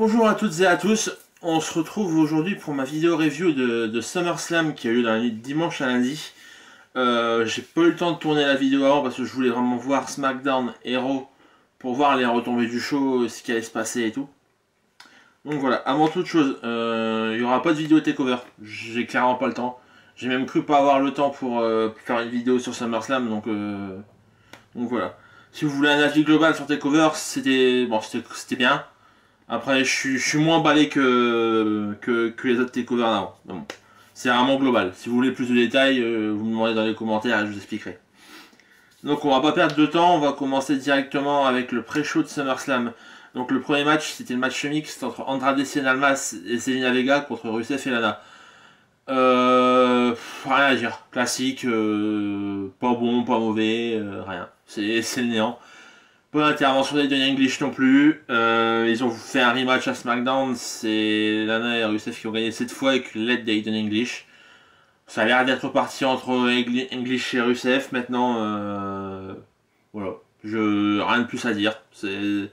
Bonjour à toutes et à tous, on se retrouve aujourd'hui pour ma vidéo review de SummerSlam qui a eu lieu dans la nuit de dimanche à lundi. J'ai pas eu le temps de tourner la vidéo avant parce que je voulais vraiment voir SmackDown et Raw pour voir les retombées du show, ce qui allait se passer et tout. Donc voilà, avant toute chose, il n'y aura pas de vidéo takeover, j'ai clairement pas le temps. J'ai même cru pas avoir le temps pour faire une vidéo sur SummerSlam, donc voilà. Si vous voulez un avis global sur takeover, c'était bien. Après, je suis moins emballé que les autres takeovers d'avant. Bon, c'est vraiment global. Si vous voulez plus de détails, vous me demandez dans les commentaires et je vous expliquerai. Donc on va pas perdre de temps, on va commencer directement avec le pré-show de SummerSlam. Donc le premier match, c'était le match mixte entre Andrade Cien Almas et Zelina Vega contre Rusev et Lana. Rien à dire. Classique, pas bon, pas mauvais, rien. C'est le néant. Pas d'intervention d'Aiden English non plus. Ils ont fait un rematch à SmackDown. C'est Lana et Rusev qui ont gagné cette fois avec l'aide d'Aiden English. Ça a l'air d'être parti entre English et Rusev. Maintenant, voilà. Rien de plus à dire. C'est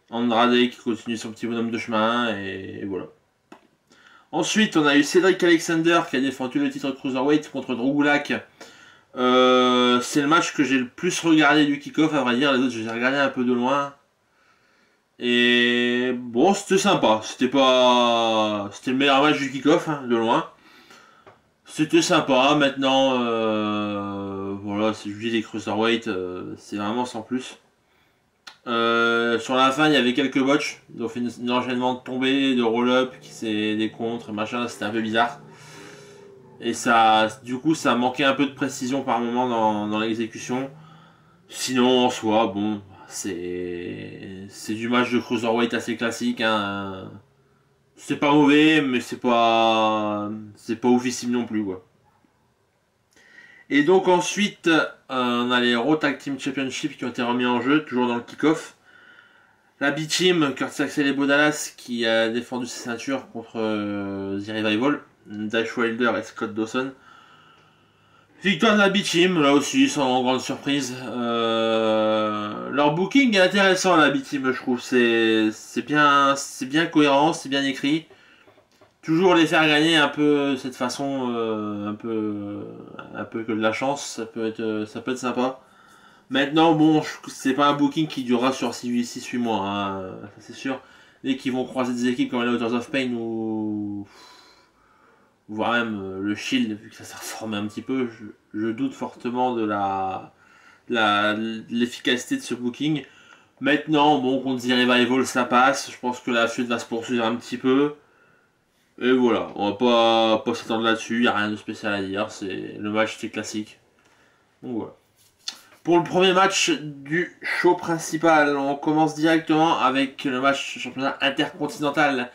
Andrade qui continue son petit bonhomme de chemin et voilà. Ensuite, on a eu Cedric Alexander qui a défendu le titre Cruiserweight contre Drew Gulak. C'est le match que j'ai le plus regardé du kick-off, à vrai dire. Les autres, je les ai regardés un peu de loin. Et bon, c'était sympa. C'était le meilleur match du kick-off, hein, de loin. C'était sympa. Maintenant, voilà, si je dis les Cruiserweight, c'est vraiment sans plus. Sur la fin, il y avait quelques botches. Ils ont fait un enchaînement de tombées, de roll-up, qui s'est des contres, machin. C'était un peu bizarre. Et ça, du coup, ça manquait un peu de précision par moment dans l'exécution. Sinon, en soi, bon, c'est du match de Cruiserweight assez classique. Hein. C'est pas mauvais, mais c'est pas oufissime non plus, quoi. Et donc ensuite, on a les Raw Tag Team Championship qui ont été remis en jeu, toujours dans le kick-off. La B-Team, Curtis Axel et Bo Dallas qui a défendu ses ceintures contre The Revival. Dash Wilder et Scott Dawson. Victoire de la B-Team, là aussi, sans grande surprise. Leur booking est intéressant, la B-Team, je trouve. C'est bien cohérent, c'est bien écrit. Toujours les faire gagner un peu de cette façon, un peu que de la chance, ça peut être sympa. Maintenant, bon, c'est pas un booking qui durera sur 6-8 mois, hein, ça c'est sûr. Dès qu'ils vont croiser des équipes comme les Authors of Pain ou voire même le Shield, vu que ça s'est reformé un petit peu, je doute fortement de l'efficacité de ce booking. Maintenant, bon, contre The Revival, ça passe. Je pense que la suite va se poursuivre un petit peu. Et voilà, on va pas s'attendre là-dessus, il n'y a rien de spécial à dire. Le match, c'est classique. Donc voilà. Pour le premier match du show principal, on commence directement avec le match championnat intercontinental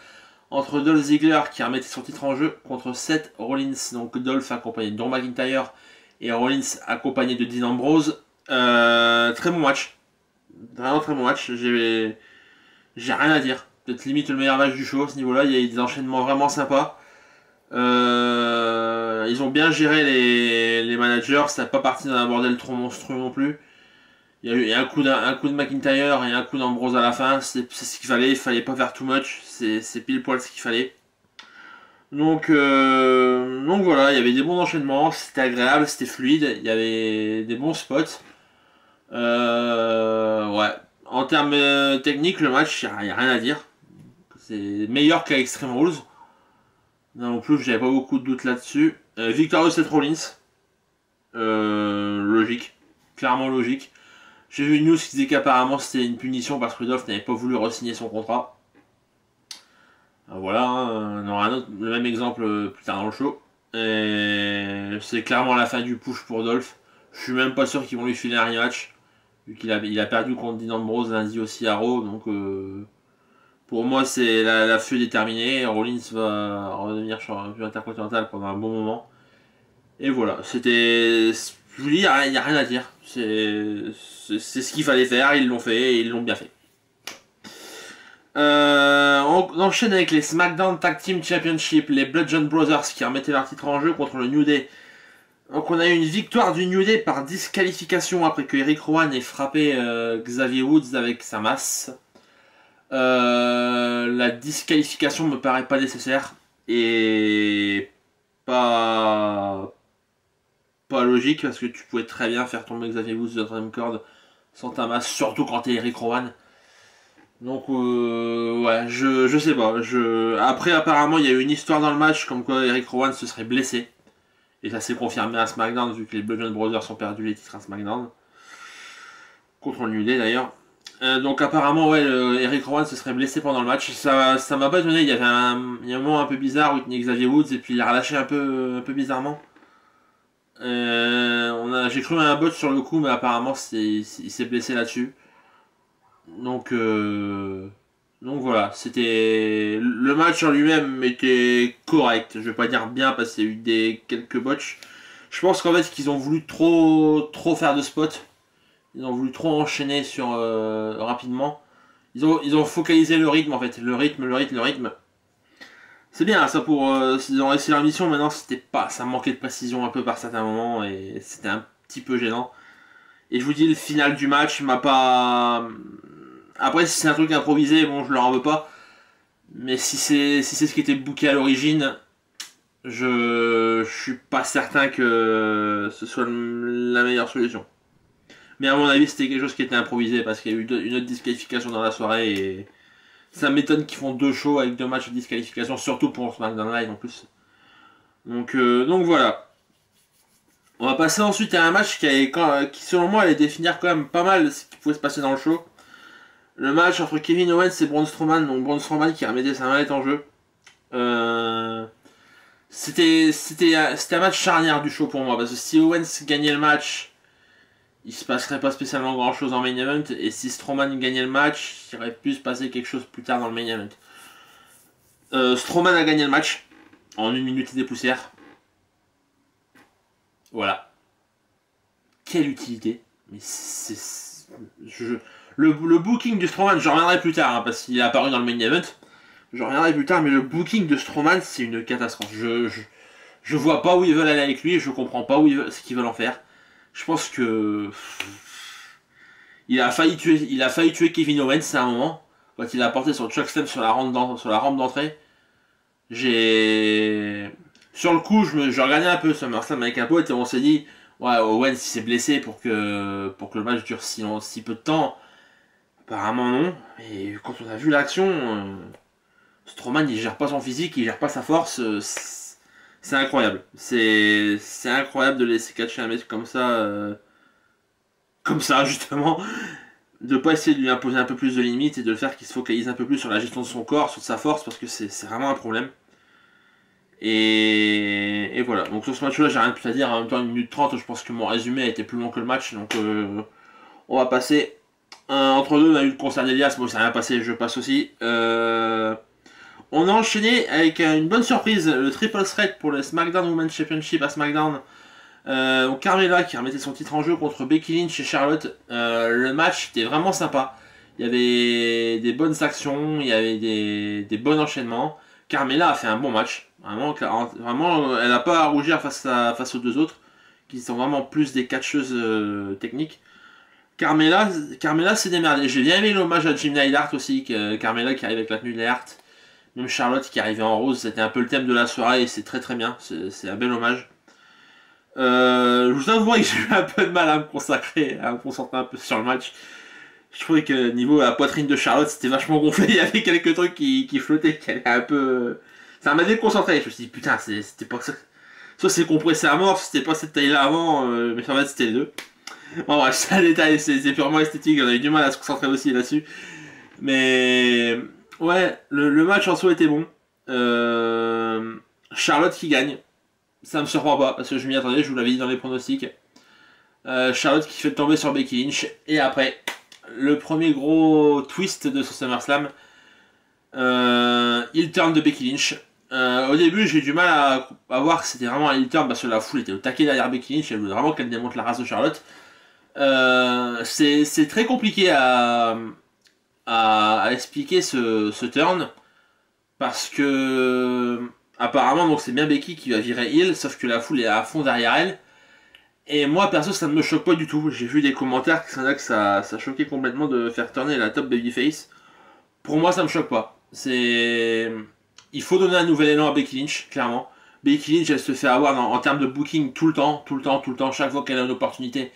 entre Dolph Ziggler qui remettait son titre en jeu contre Seth Rollins. Donc Dolph accompagné de Drew McIntyre et Rollins accompagné de Dean Ambrose. Très bon match. Vraiment très bon match. J'ai rien à dire. Peut-être limite le meilleur match du show à ce niveau-là. Il y a eu des enchaînements vraiment sympas. Ils ont bien géré les managers. Ça n'a pas parti dans un bordel trop monstrueux non plus. Il y a eu un coup de McIntyre et un coup d'Ambrose à la fin. C'est ce qu'il fallait. Il fallait pas faire too much. C'est pile poil ce qu'il fallait. Donc voilà, il y avait des bons enchaînements. C'était agréable, c'était fluide. Il y avait des bons spots. Ouais. En termes techniques, le match, il n'y a rien à dire. C'est meilleur qu'à Extreme Rules. Non plus, j'avais pas beaucoup de doutes là-dessus. Victoire de Seth Rollins. Logique. Clairement logique. J'ai vu une news qui disait qu'apparemment c'était une punition parce que Dolph n'avait pas voulu re-signer son contrat. Voilà, hein, on aura le même exemple plus tard dans le show. Et c'est clairement la fin du push pour Dolph. Je suis même pas sûr qu'ils vont lui filer un rematch. Vu qu'il a perdu contre Dean Ambrose lundi aussi à Raw. Donc pour moi c'est la feud est terminée. Rollins va redevenir champion intercontinental pendant un bon moment. Et voilà, c'était... Je vous dis, il n'y a rien à dire. C'est ce qu'il fallait faire, ils l'ont fait et ils l'ont bien fait. On enchaîne avec les SmackDown Tag Team Championship, les Bludgeon Brothers qui remettaient leur titre en jeu contre le New Day. Donc on a eu une victoire du New Day par disqualification après que Eric Rowan ait frappé Xavier Woods avec sa masse. La disqualification me paraît pas nécessaire et pas pas logique parce que tu pouvais très bien faire tomber Xavier Woods de la troisième corde sans ta masse, surtout quand t'es Eric Rowan. Donc ouais, je sais pas. Après apparemment il y a eu une histoire dans le match comme quoi Eric Rowan se serait blessé. Et ça s'est confirmé à SmackDown vu que les Bludgeon Brothers ont perdu les titres à SmackDown. Contre le New Day d'ailleurs. Donc apparemment ouais, Eric Rowan se serait blessé pendant le match. Ça m'a pas étonné, il y avait il y a un moment un peu bizarre où il tenait Xavier Woods et puis il a relâché un peu bizarrement. J'ai cru à un bot sur le coup mais apparemment il s'est blessé là-dessus. Donc, donc voilà, c'était le match en lui-même était correct. Je vais pas dire bien parce qu'il y a eu quelques botches. Je pense qu'en fait qu'ils ont voulu trop faire de spots. Ils ont voulu trop enchaîner sur rapidement. Ils ont focalisé le rythme en fait, le rythme. C'est bien ça pour ils ont réussi leur mission. Maintenant ça manquait de précision un peu par certains moments et c'était un petit peu gênant. Et je vous dis le final du match m'a pas. Après, si c'est un truc improvisé, bon, je leur en veux pas. Mais si c'est ce qui était booké à l'origine, je suis pas certain que ce soit la meilleure solution. Mais à mon avis, c'était quelque chose qui était improvisé parce qu'il y a eu une autre disqualification dans la soirée et ça m'étonne qu'ils font 2 shows avec 2 matchs de disqualification, surtout pour SmackDown Live en plus. Donc voilà. On va passer ensuite à un match qui selon moi allait définir quand même pas mal ce qui pouvait se passer dans le show. Le match entre Kevin Owens et Braun Strowman, donc Braun Strowman qui remettait sa mallette en jeu. C'était un match charnière du show pour moi, parce que si Owens gagnait le match, il se passerait pas spécialement grand chose en main event, et si Strowman gagnait le match, il aurait pu se passer quelque chose plus tard dans le main event. Strowman a gagné le match, en 1 minute et des poussières. Voilà. Quelle utilité. Mais le booking de Strowman, je reviendrai plus tard, hein, parce qu'il est apparu dans le main event. Je reviendrai plus tard, mais le booking de Strowman, c'est une catastrophe. Je vois pas où ils veulent aller avec lui, je comprends pas ce qu'ils veulent en faire. Je pense que. Il a failli tuer Kevin Owens à un moment, quand il a porté son chokeslam sur la rampe d'entrée. Sur le coup, je regardais un peu SummerSlam avec un pote et on s'est dit, ouais, Owens s'est blessé pour que le match dure si peu de temps. Apparemment non, mais quand on a vu l'action, Strowman il gère pas son physique, il gère pas sa force, c'est incroyable. C'est incroyable de laisser catcher un mec comme ça justement, de pas essayer de lui imposer un peu plus de limites et de le faire qu'il se focalise un peu plus sur la gestion de son corps, sur sa force, parce que c'est vraiment un problème. Et voilà, donc sur ce match-là, j'ai rien de plus à dire. En même temps, 1 minute 30, je pense que mon résumé a été plus long que le match, donc on va passer. Entre deux, on a eu le concert d'Elias, moi ça n'a rien passé, je passe aussi. On a enchaîné avec une bonne surprise, le triple threat pour le SmackDown Women's Championship à SmackDown. Donc Carmella qui remettait son titre en jeu contre Becky Lynch et Charlotte. Le match était vraiment sympa. Il y avait des bonnes actions, il y avait des bons enchaînements. Carmella a fait un bon match. Vraiment elle n'a pas à rougir face aux deux autres, qui sont vraiment plus des catcheuses techniques. Carmella s'est démerdée. J'ai bien aimé l'hommage à Jim Neidhart aussi, Carmella qui arrive avec la tenue de Neidhart. Même Charlotte qui arrivait en rose, c'était un peu le thème de la soirée et c'est très très bien. C'est un bel hommage. Je vous avoue que j'ai eu un peu de mal à me concentrer un peu sur le match. Je trouvais que niveau la poitrine de Charlotte c'était vachement gonflé, il y avait quelques trucs qui flottaient, qui allaient un peu. Ça m'a déconcentré, je me suis dit putain, c'était pas ça. Soit c'est compressé à mort, c'était pas cette taille là avant, mais en fait c'était les deux. Bon bref, c'est un détail, c'est purement esthétique, on a eu du mal à se concentrer aussi là-dessus. Mais ouais, le match en soi était bon. Charlotte qui gagne. Ça me surprend pas, parce que je m'y attendais, je vous l'avais dit dans les pronostics. Charlotte qui fait tomber sur Becky Lynch. Et après, le premier gros twist de ce SummerSlam. Heel turn de Becky Lynch. Au début, j'ai eu du mal à voir que c'était vraiment un heel turn, parce que la foule était au taquet derrière Becky Lynch. Elle voulait vraiment qu'elle démonte la race de Charlotte. C'est très compliqué à expliquer ce turn. Parce que apparemment donc c'est bien Becky qui va virer heel, sauf que la foule est à fond derrière elle. Et moi perso ça ne me choque pas du tout. J'ai vu des commentaires qui sont là que ça choquait complètement de faire tourner la top babyface. Pour moi, ça me choque pas. Il faut donner un nouvel élan à Becky Lynch, clairement. Becky Lynch, elle se fait avoir en termes de booking tout le temps, tout le temps, tout le temps. Chaque fois qu'elle a une opportunité,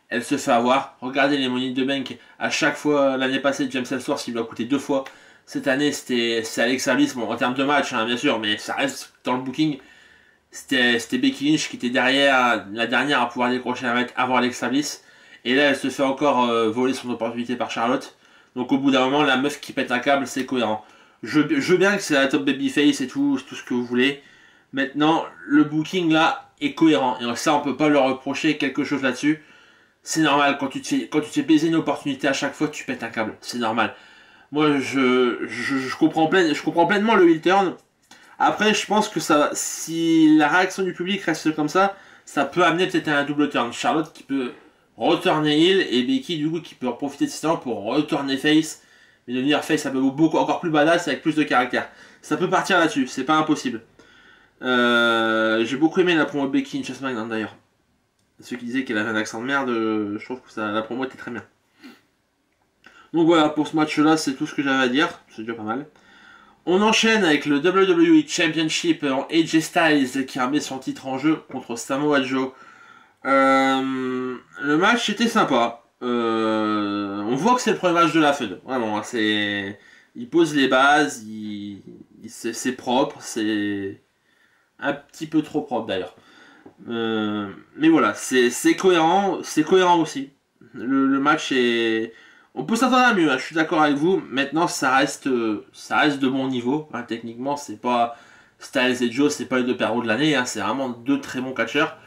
elle se fait avoir. Regardez les Money in the Bank. À chaque fois, l'année passée, James Ellsworth, il lui a coûté 2 fois. Cette année, c'est Alexa Bliss, bon, en termes de match, hein, bien sûr, mais ça reste dans le booking. C'était Becky Lynch qui était derrière, la dernière à pouvoir décrocher un mec avant Alexa Bliss. Et là, elle se fait encore voler son opportunité par Charlotte. Donc au bout d'un moment, la meuf qui pète un câble, c'est cohérent. Je veux bien que c'est la top babyface et tout ce que vous voulez. Maintenant, le booking là est cohérent. Et ça, on peut pas leur reprocher quelque chose là-dessus. C'est normal, quand tu te fais baiser une opportunité à chaque fois, tu pètes un câble. C'est normal. Moi, je comprends pleinement le heel turn. Après, je pense que ça, si la réaction du public reste comme ça peut amener peut-être à un double turn. Charlotte qui peut retourner heel et Becky du coup qui peut profiter de ce temps pour retourner face, mais devenir face un peu beaucoup encore plus badass avec plus de caractère. Ça peut partir là-dessus, c'est pas impossible. J'ai beaucoup aimé la promo de Becky Lynch SmackDown d'ailleurs. Ceux qui disaient qu'elle avait un accent de merde, je trouve que la promo était très bien. Donc voilà, pour ce match-là, c'est tout ce que j'avais à dire. C'est déjà pas mal. On enchaîne avec le WWE Championship en AJ Styles qui remet son titre en jeu contre Samoa Joe. Le match était sympa. On voit que c'est le premier match de la Fed. Vraiment, il pose les bases, c'est propre, c'est un petit peu trop propre d'ailleurs. Mais voilà, c'est cohérent aussi. Le match est. On peut s'attendre à mieux, hein, je suis d'accord avec vous. Maintenant, ça reste de bon niveau. Hein, techniquement, c'est pas Styles et Joe, c'est pas les deux perros de l'année. Hein, c'est vraiment deux très bons catcheurs.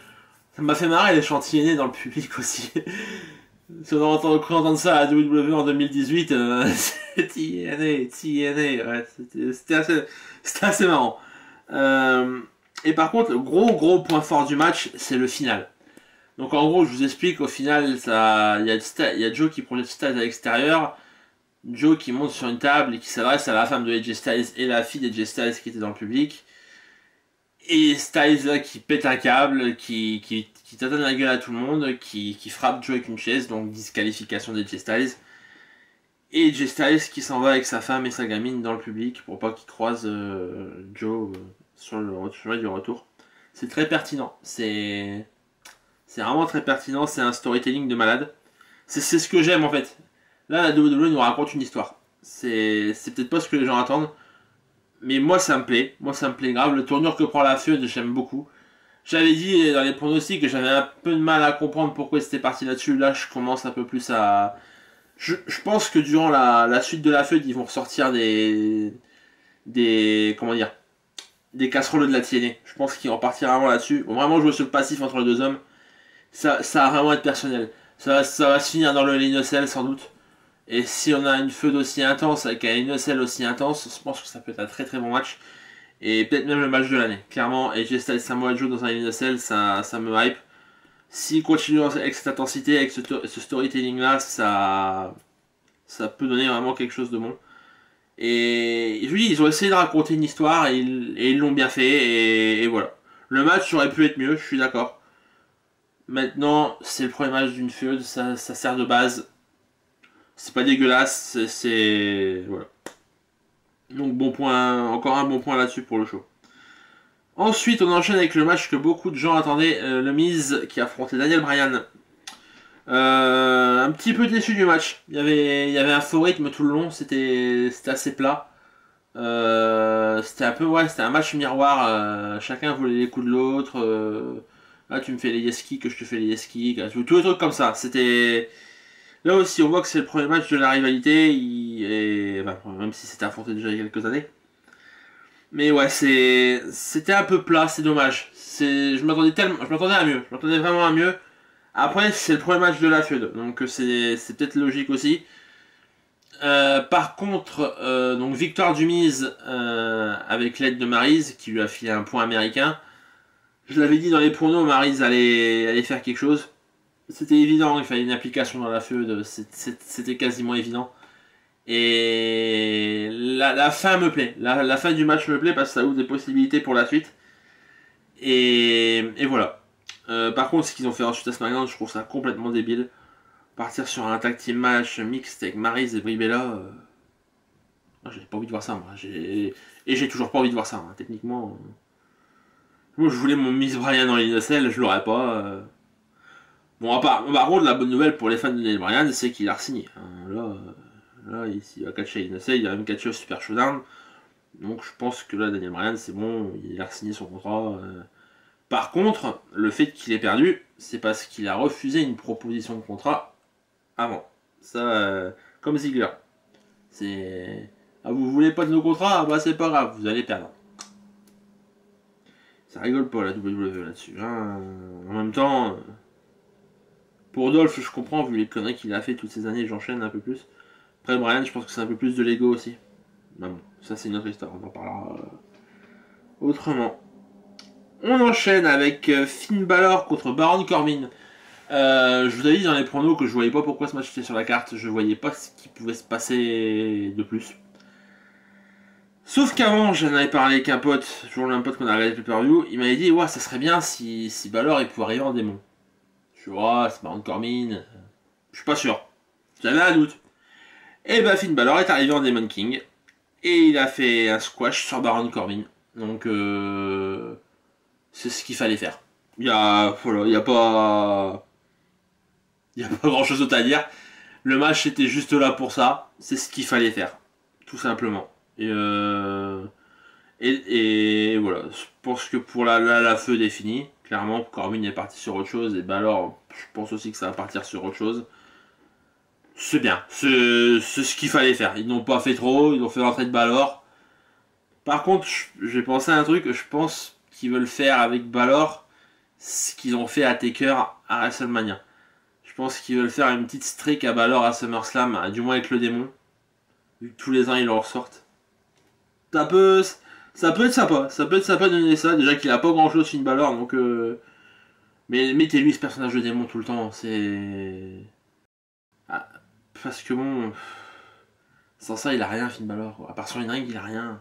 Ça m'a fait marrer les chantiers dans le public aussi. Si on a cru entendre ça à WWE en 2018, c'est TNA, ouais, c'était assez marrant. Et par contre, le gros point fort du match, c'est le final. Donc en gros, je vous explique, au final, il y a Joe qui projette Styles à l'extérieur, Joe qui monte sur une table et qui s'adresse à la femme de AJ Styles et la fille d'AJ Styles qui était dans le public. Et Styles là qui pète un câble, qui tâtonne la gueule à tout le monde, qui frappe Joe avec une chaise, donc disqualification d'AJ Styles. Et AJ Styles qui s'en va avec sa femme et sa gamine dans le public pour pas qu'il croise Joe sur le chemin du retour. C'est très pertinent, c'est vraiment très pertinent, c'est un storytelling de malade. C'est ce que j'aime en fait. Là, la WWE nous raconte une histoire. C'est peut-être pas ce que les gens attendent, mais moi ça me plaît. Moi ça me plaît grave. Le tournure que prend la feud, j'aime beaucoup. J'avais dit dans les pronostics que j'avais un peu de mal à comprendre pourquoi c'était parti là-dessus. Là, je commence un peu plus à. Je pense que durant la suite de la feud, ils vont ressortir comment dire, des casseroles de la TNA. Je pense qu'ils vont partir vraiment là-dessus. Ils vont vraiment jouer sur le passif entre les deux hommes. Ça va vraiment être personnel. Ça va se finir dans le Hell in a Cell sans doute. Et si on a une feud aussi intense avec un Hell in a Cell aussi intense, je pense que ça peut être un très très bon match. Et peut-être même le match de l'année. Clairement, AJ Styles Samoa Joe dans un Hell in a Cell, ça me hype. S'il continue avec cette intensité, avec ce storytelling là, ça peut donner vraiment quelque chose de bon. Et je vous dis, ils ont essayé de raconter une histoire et ils l'ont bien fait. Et voilà. Le match aurait pu être mieux, je suis d'accord. Maintenant, c'est le premier match d'une feud, ça sert de base. C'est pas dégueulasse, voilà. Donc bon point, encore un bon point là-dessus pour le show. Ensuite, on enchaîne avec le match que beaucoup de gens attendaient, le Miz qui affrontait Daniel Bryan. Un petit peu déçu du match. Il y avait un faux rythme tout le long, c'était assez plat. C'était un peu, ouais, c'était un match miroir. Chacun voulait les coups de l'autre. Là, tu me fais les yeski, que je te fais les yeski, tous les trucs comme ça. C'était. Là aussi, on voit que c'est le premier match de la rivalité, même si c'était affronté déjà il y a quelques années. Mais ouais, c'était un peu plat, c'est dommage. Je m'attendais à mieux, je m'attendais vraiment à mieux. Après, c'est le premier match de la feud, donc c'est peut-être logique aussi. Par contre, donc victoire du Miz avec l'aide de Maryse, qui lui a filé un point américain. Je l'avais dit dans les pronos, Maryse allait faire quelque chose. C'était évident, il fallait une application dans la feud, c'était quasiment évident. Et la fin me plaît, la fin du match me plaît parce que ça ouvre des possibilités pour la suite. Et voilà. Par contre, ce qu'ils ont fait ensuite à SmackDown, je trouve ça complètement débile. Partir sur un tag team match mixte avec Maryse et Brie Bella, J'avais pas envie de voir ça, moi. Et j'ai toujours pas envie de voir ça, hein. Techniquement. Moi, je voulais mon Miss Bryan en Inocel, je l'aurais pas. Bon, par contre, la bonne nouvelle pour les fans de Daniel Bryan, c'est qu'il a re-signé. Hein. Là, il va catcher Inocel, il a même catché au Super Showdown. Donc, je pense que là, Daniel Bryan, c'est bon, il a re-signé son contrat. Par contre, le fait qu'il ait perdu, c'est parce qu'il a refusé une proposition de contrat avant. Ça, comme Ziggler. C'est. Ah, vous voulez pas de nos contrats? Ah, bah, c'est pas grave, vous allez perdre. Ça rigole pas la WWE là-dessus. Hein. En même temps, pour Dolph, je comprends, vu les conneries qu'il a fait toutes ces années, j'enchaîne un peu plus. Après, Bryan, je pense que c'est un peu plus de l'ego aussi. Mais bon, ça c'est une autre histoire, on en parlera autrement. On enchaîne avec Finn Balor contre Baron Corbin. Je vous avais dit dans les pronos que je voyais pas pourquoi ce match était sur la carte, je voyais pas ce qui pouvait se passer de plus. Sauf qu'avant, j'en avais parlé avec un pote, toujours le même pote qu'on a regardé le pay-per-view, il m'avait dit ouais, ça serait bien si Balor il pouvait arriver en démon. Je vois, c'est Baron Corbin, je suis pas sûr, j'avais un doute. Et bah Finn Balor est arrivé en Demon King et il a fait un squash sur Baron Corbin. Donc c'est ce qu'il fallait faire. Il y a pas grand chose d'autre à dire. Le match était juste là pour ça. C'est ce qu'il fallait faire, tout simplement. Et voilà. Je pense que pour la feuille est finie. Clairement, Corbin est parti sur autre chose et alors je pense aussi que ça va partir sur autre chose. C'est bien. C'est ce qu'il fallait faire. Ils n'ont pas fait trop. Ils ont fait l'entrée de Balor. Par contre, j'ai pensé à un truc. Je pense qu'ils veulent faire avec Balor ce qu'ils ont fait à Taker à WrestleMania. Je pense qu'ils veulent faire une petite streak à Balor à SummerSlam, du moins avec le démon. Vu que tous les ans ils le ressortent. Ça peut être sympa. Ça peut être sympa de donner ça. Déjà qu'il a pas grand chose Finn Balor, donc. Mais mettez-lui ce personnage de démon tout le temps. C'est. Ah, parce que bon. Sans ça, il a rien, Finn Balor. À part sur une ring, il a rien.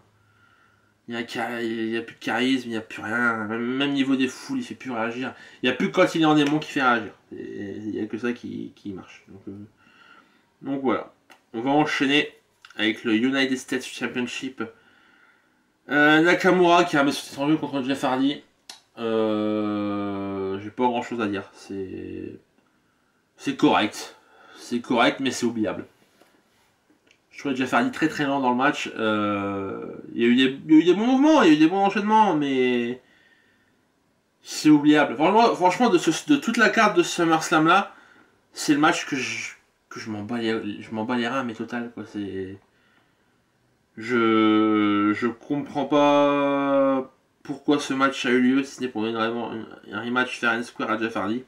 Il n'y a plus de charisme, il n'y a plus rien. Même niveau des foules, il fait plus réagir. Il n'y a plus que quand il est en démon qui fait réagir. Il n'y a que ça qui marche. Donc voilà. On va enchaîner avec le United States Championship. Nakamura qui a mis son jeu contre Jeff Hardy. J'ai pas grand chose à dire. C'est correct. C'est correct, mais c'est oubliable. Je trouvais Jeff Hardy très très lent dans le match. Il y a eu des bons mouvements, il y a eu des bons enchaînements, mais c'est oubliable. Franchement de toute la carte de SummerSlam là, c'est le match que je m'en bats les reins, mais total quoi. Je comprends pas pourquoi ce match a eu lieu, si ce n'est pour un rematch fair and square à Jeff Hardy.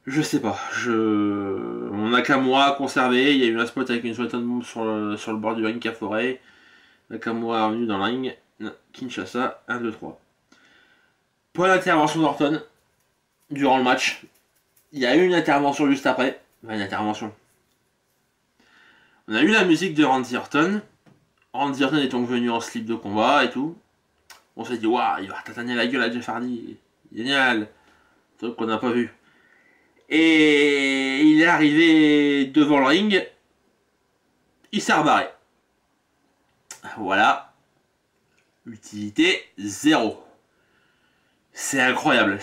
Je sais pas. Mon Nakamura a conservé. Il y a eu un spot avec une Swanton Bomb sur le bord du ring qui a foré. Nakamura est revenu dans le ring. Kinshasa, 1, 2, 3. Point d'intervention d'Orton durant le match. Il y a eu une intervention juste après. Enfin, une intervention. On a eu la musique de Randy Orton. Randy Orton est donc venu en slip de combat et tout. On s'est dit, waouh, il va tataner la gueule à Jeff Hardy. Génial. Truc qu'on n'a pas vu. Et il est arrivé devant le ring. Il s'est rebarré. Voilà. Utilité 0. C'est incroyable.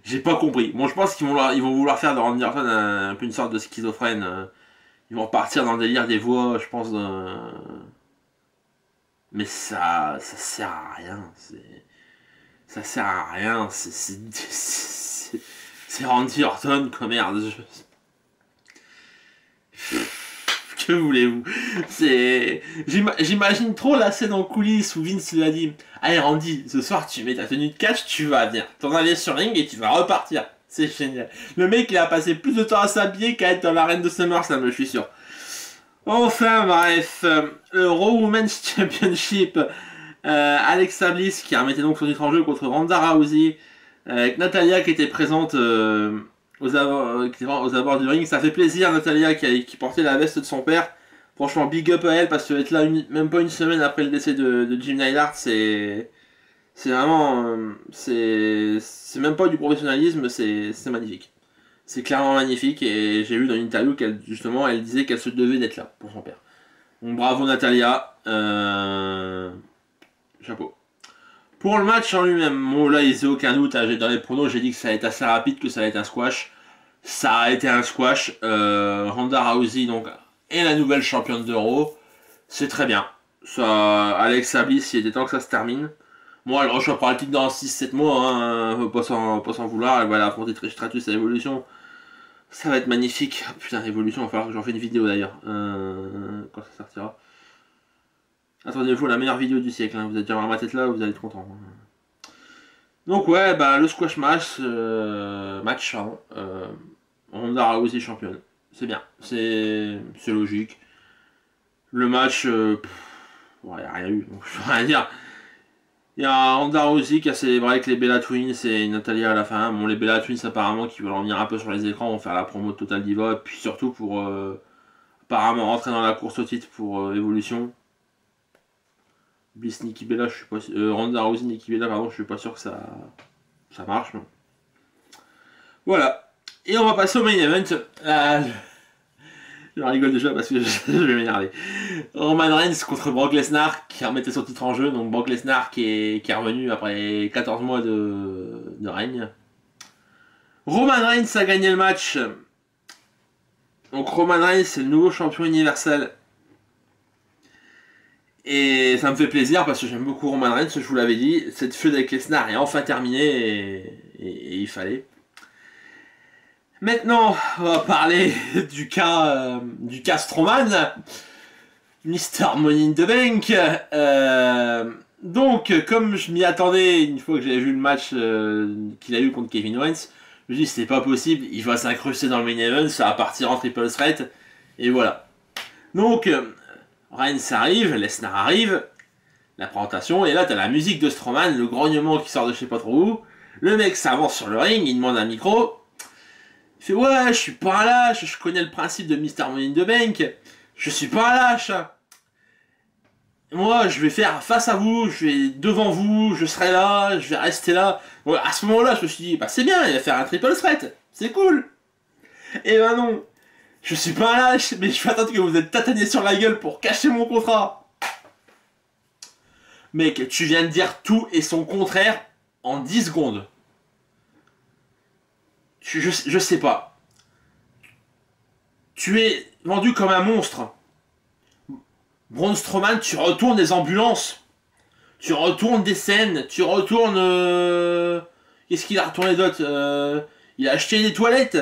J'ai pas compris. Bon, je pense qu'ils vont vouloir faire de Randy Orton un peu une sorte de schizophrène. Ils vont repartir dans le délire des voix, je pense. Mais ça sert à rien. Ça sert à rien. C'est Randy Orton, quoi, merde. Que voulez-vous? J'imagine trop la scène en coulisses où Vince lui a dit allez Randy, ce soir tu mets ta tenue de catch, tu vas venir. T'en aller sur ring et tu vas repartir. C'est génial. Le mec il a passé plus de temps à s'habiller qu'à être dans l'arène de SummerSlam, je suis sûr. Enfin bref, le Raw Women's Championship, Alexa Bliss qui remettait donc son titre en jeu contre Ronda Rousey, avec Natalia qui était présente aux abords du ring. Ça fait plaisir, Natalia qui portait la veste de son père. Franchement, big up à elle parce qu'être là même pas une semaine après le décès de Jim Neidhart, c'est vraiment, c'est même pas du professionnalisme, c'est magnifique. C'est clairement magnifique et j'ai vu dans une interview qu'elle justement elle disait qu'elle se devait d'être là pour son père. Donc bravo Natalia. Chapeau. Pour le match en lui-même, bon là il n'y a aucun doute, hein, dans les pronos j'ai dit que ça allait être assez rapide, que ça allait être un squash. Ça a été un squash. Ronda Rousey donc, est la nouvelle championne d'Euro. C'est très bien. Ça, Alexa Bliss, il était temps que ça se termine. Moi, elle rechopera le titre dans 6-7 mois, hein, faut pas s'en vouloir. Elle va aller affronter Trish Stratus à Evolution. Ça va être magnifique. Oh, putain, Evolution, il va falloir que j'en fasse une vidéo d'ailleurs. Quand ça sortira. Attendez-vous, la meilleure vidéo du siècle. Hein. Vous êtes déjà voir ma tête là, vous allez être content. Donc ouais, bah le squash match, pardon. Ronda Rousey championne. C'est bien, c'est logique. Le match, il n'y a rien eu, donc je peux rien dire. Il y a Ronda Rousey qui a célébré avec les Bella Twins et Natalia à la fin. Bon, les Bella Twins apparemment qui veulent revenir un peu sur les écrans, vont faire la promo de Total Diva, et puis surtout pour apparemment rentrer dans la course au titre pour Evolution. Bliss Nikki Bella, je suis pas Ronda Rousey Nikki Bella, pardon, je suis pas sûr que ça marche. Mais... Voilà. Et on va passer au main event. Je rigole déjà parce que je vais m'énerver. Roman Reigns contre Brock Lesnar qui remettait son titre en jeu. Donc Brock Lesnar qui est revenu après 14 mois de règne. Roman Reigns a gagné le match. Donc Roman Reigns c'est le nouveau champion universel. Et ça me fait plaisir parce que j'aime beaucoup Roman Reigns, je vous l'avais dit. Cette feud avec Lesnar est enfin terminée et il fallait. Maintenant, on va parler du cas Strowman, Mr. Money in the Bank. Donc, comme je m'y attendais une fois que j'avais vu le match qu'il a eu contre Kevin Owens, je me suis dit c'était pas possible, il va s'incruster dans le main event, ça va partir en triple threat, et voilà. Donc, Reigns arrive, Lesnar arrive, la présentation, et là t'as la musique de Strowman, le grognement qui sort de je sais pas trop où, le mec s'avance sur le ring, il demande un micro. Il fait ouais, je suis pas un lâche, je connais le principe de Mr. Money in the Bank, je suis pas un lâche. Moi, je vais faire face à vous, je vais devant vous, je serai là, je vais rester là. Ouais, à ce moment-là, je me suis dit, bah c'est bien, il va faire un triple threat, c'est cool. Et ben non, je suis pas un lâche, mais je vais attendre que vous êtes tatané sur la gueule pour cacher mon contrat. Mec, tu viens de dire tout et son contraire en 10 secondes. Je sais pas. Tu es vendu comme un monstre. Braun Strowman, tu retournes des ambulances. Tu retournes des scènes. Tu retournes... Qu'est-ce qu'il a retourné d'autre Il a acheté des toilettes.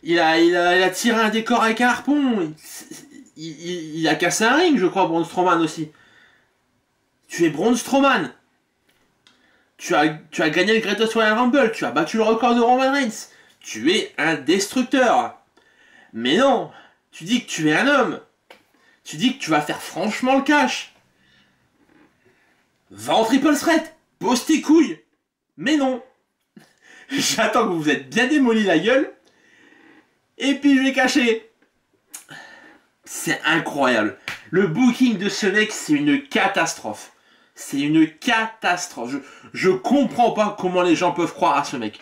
Il a tiré un décor avec un harpon. Il a cassé un ring, je crois, Braun Strowman aussi. Tu es Braun Strowman. Tu as gagné le Greatest Royal Rumble, tu as battu le record de Roman Reigns. Tu es un destructeur. Mais non, tu dis que tu es un homme. Tu dis que tu vas faire franchement le cash. Va en triple threat, pose tes couilles. Mais non. J'attends que vous vous êtes bien démoli la gueule. Et puis je vais cacher. C'est incroyable. Le booking de ce mec, c'est une catastrophe. C'est une catastrophe. Je comprends pas comment les gens peuvent croire à ce mec.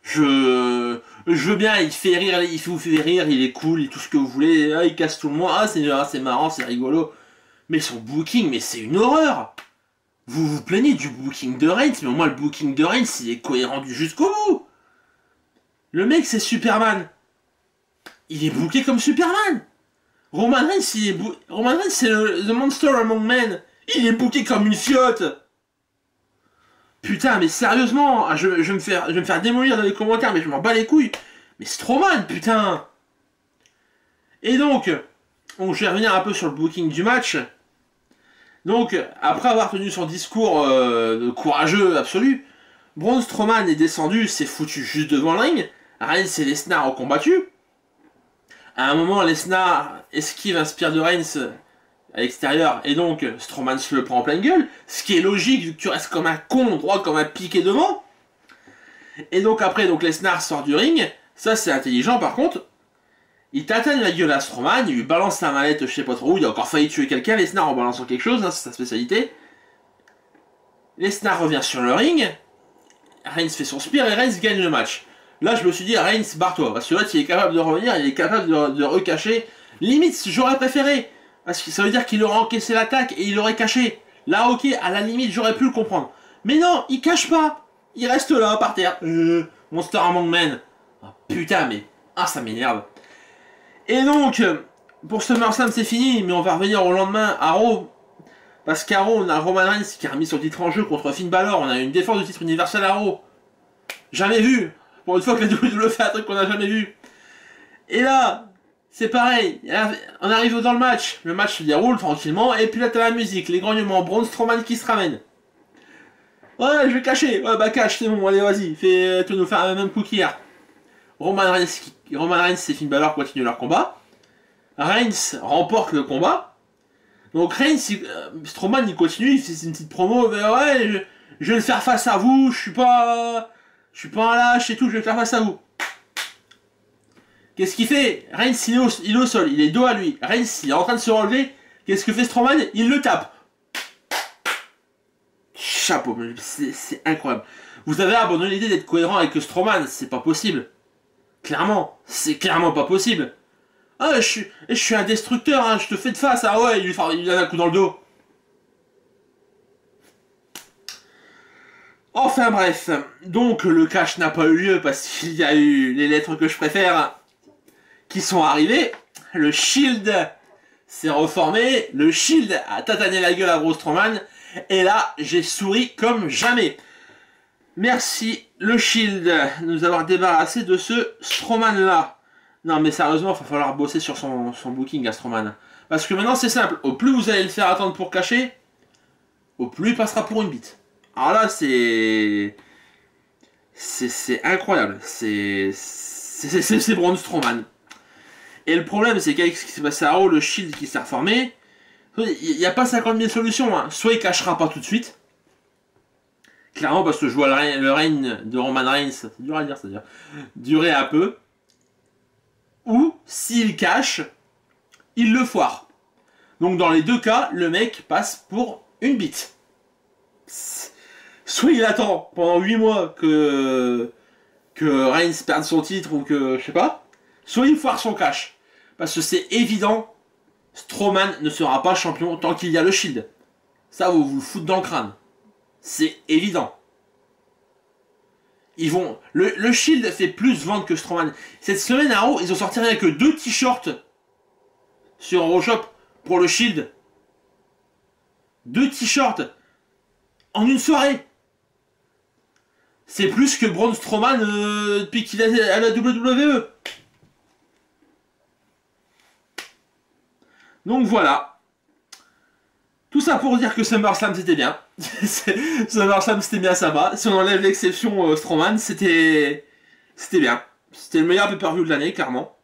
Je veux bien, il vous fait rire, il est cool, il est tout ce que vous voulez, il casse tout le monde, c'est marrant, c'est rigolo. Mais son booking, mais c'est une horreur. Vous vous plaignez du booking de Reigns, mais au moins le booking de Reigns, il est cohérent jusqu'au bout. Le mec, c'est Superman. Il est booké comme Superman. Roman Reigns, c'est The Monster Among Men. Il est booké comme une fiotte. Putain, mais sérieusement, je vais me faire démolir dans les commentaires, mais je m'en bats les couilles. Mais Strowman, putain. Et donc, je vais revenir un peu sur le booking du match. Donc, après avoir tenu son discours de courageux absolu, Braun Strowman est descendu, s'est foutu juste devant le ring. Reigns et Lesnar ont combattu. À un moment, Lesnar esquive un spear de Reigns à l'extérieur, et donc Strowman se le prend en pleine gueule, ce qui est logique vu que tu restes comme un con, droit comme un piqué devant. Et donc après, Lesnar sort du ring, ça c'est intelligent par contre. Il tatane la gueule à Strowman, il lui balance la mallette, je sais pas trop où, il a encore failli tuer quelqu'un, Lesnar en balançant quelque chose, hein, c'est sa spécialité. Lesnar revient sur le ring, Reigns fait son spear et Reigns gagne le match. Là je me suis dit, Reigns, barre-toi, parce que l'autre il est capable de revenir, il est capable de recacher. Limite, j'aurais préféré Parce que ça veut dire qu'il aurait encaissé l'attaque et il aurait caché. Là, ok, à la limite, j'aurais pu le comprendre. Mais non, il cache pas. Il reste là, par terre. Monster Among Men. Oh, putain, mais... Ah, ça m'énerve. Et donc, pour SummerSlam, c'est fini. Mais on va revenir au lendemain à Raw. Parce qu'à Raw, on a Roman Reigns qui a remis son titre en jeu contre Finn Balor. On a une défense de titre universel à Raw. Jamais vu. Pour une fois que la WWE fait un truc qu'on n'a jamais vu. Et là, c'est pareil. On arrive dans le match. Le match se déroule tranquillement. Et puis là, t'as la musique. Les grognements. Braun Strowman qui se ramène. Ouais, je vais cacher. Ouais, bah cache, c'est bon. Allez, vas-y. Tu nous faire le même coup qu'hier. Roman Reigns et Finn Balor continuent leur combat. Reigns remporte le combat. Donc Reigns, Strowman, il continue. Il fait une petite promo. Ouais, je vais le faire face à vous. Je suis pas un lâche et tout. Je vais le faire face à vous. Qu'est-ce qu'il fait? Reigns, il est au sol, il est dos à lui. Reigns, il est en train de se relever. Qu'est-ce que fait Strowman? Il le tape. Chapeau, c'est incroyable. Vous avez abandonné l'idée d'être cohérent avec Strowman, c'est pas possible. Clairement, c'est clairement pas possible. Ah, je suis un destructeur, hein, je te fais de face. Ah ouais, il lui donne un coup dans le dos. Enfin bref, donc le catch n'a pas eu lieu parce qu'il y a eu les lettres que je préfère qui sont arrivées. Le Shield s'est reformé, le Shield a tatané la gueule à Braun Strowman, et là, j'ai souri comme jamais. Merci, le Shield, de nous avoir débarrassé de ce Strowman-là. Non, mais sérieusement, il va falloir bosser sur son booking à Strowman. Parce que maintenant, c'est simple, au plus vous allez le faire attendre pour cacher, au plus il passera pour une bite. Alors là, c'est incroyable. C'est Braun Strowman. Et le problème, c'est qu'avec ce qui s'est passé à Raw, le Shield qui s'est reformé, il n'y a pas 50 000 solutions. Hein. Soit il cachera pas tout de suite. Clairement, parce que je vois le règne de Roman Reigns, c'est dur à dire, c'est-à-dire durer un peu. Ou, s'il cache, il le foire. Donc dans les deux cas, le mec passe pour une bite. Soit il attend pendant 8 mois que Reigns perde son titre ou que, je sais pas. Soit il foire son cash. Parce que c'est évident, Strowman ne sera pas champion tant qu'il y a le Shield. Ça, vous le foutez dans le crâne. C'est évident. Le Shield fait plus vendre que Strowman. Cette semaine à Raw, ils ont sorti rien que 2 t-shirts sur Raw Shop pour le Shield. 2 t-shirts en une soirée. C'est plus que Braun Strowman depuis qu'il est à la WWE. Donc voilà. Tout ça pour dire que SummerSlam c'était bien. SummerSlam c'était bien, ça va. Si on enlève l'exception Strowman, c'était bien. C'était le meilleur pay-per-view de l'année, clairement.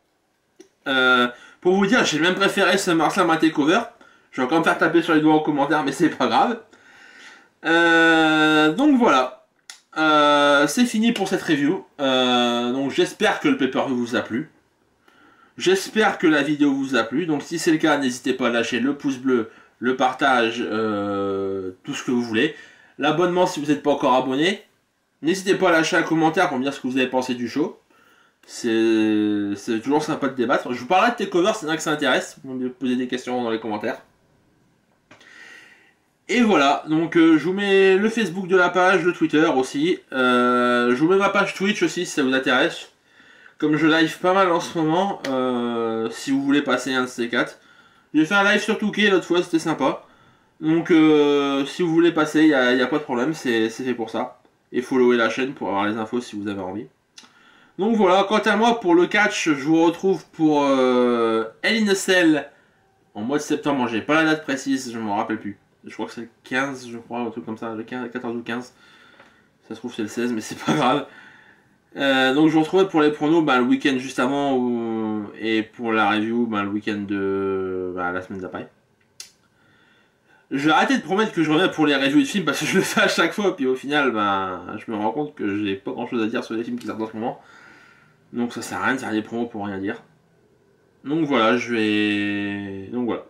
Pour vous dire, j'ai même préféré SummerSlam à TakeOver. Je vais encore me faire taper sur les doigts en commentaire, mais c'est pas grave. Donc voilà. C'est fini pour cette review. Donc j'espère que le pay-per-view vous a plu. J'espère que la vidéo vous a plu. Donc si c'est le cas, n'hésitez pas à lâcher le pouce bleu, le partage, tout ce que vous voulez. L'abonnement si vous n'êtes pas encore abonné. N'hésitez pas à lâcher un commentaire pour me dire ce que vous avez pensé du show. C'est toujours sympa de débattre. Je vous parlerai de TakeOver, c'est là que ça intéresse. Vous pouvez me poser des questions dans les commentaires. Et voilà, donc je vous mets le Facebook de la page, le Twitter aussi. Je vous mets ma page Twitch aussi si ça vous intéresse. Comme je live pas mal en ce moment, si vous voulez passer un de ces 4. J'ai fait un live sur Touquet l'autre fois, c'était sympa. Donc si vous voulez passer, il n'y a pas de problème, c'est fait pour ça. Et followez la chaîne pour avoir les infos si vous avez envie. Donc voilà, quant à moi pour le catch, je vous retrouve pour Hell in a Cell en mois de septembre. J'ai pas la date précise, je m'en rappelle plus. Je crois que c'est le 15, je crois, un truc comme ça, le 15, 14 ou 15. Ça se trouve c'est le 16, mais c'est pas grave. Donc je vous retrouverai pour les pronos le week-end juste avant et pour la review le week-end de la semaine d'après. Je vais arrêter de promettre que je reviens pour les reviews de films parce que je le fais à chaque fois puis au final je me rends compte que j'ai pas grand chose à dire sur les films qui sortent en ce moment. Donc ça sert à rien de faire des promos pour rien dire. Donc voilà, donc voilà.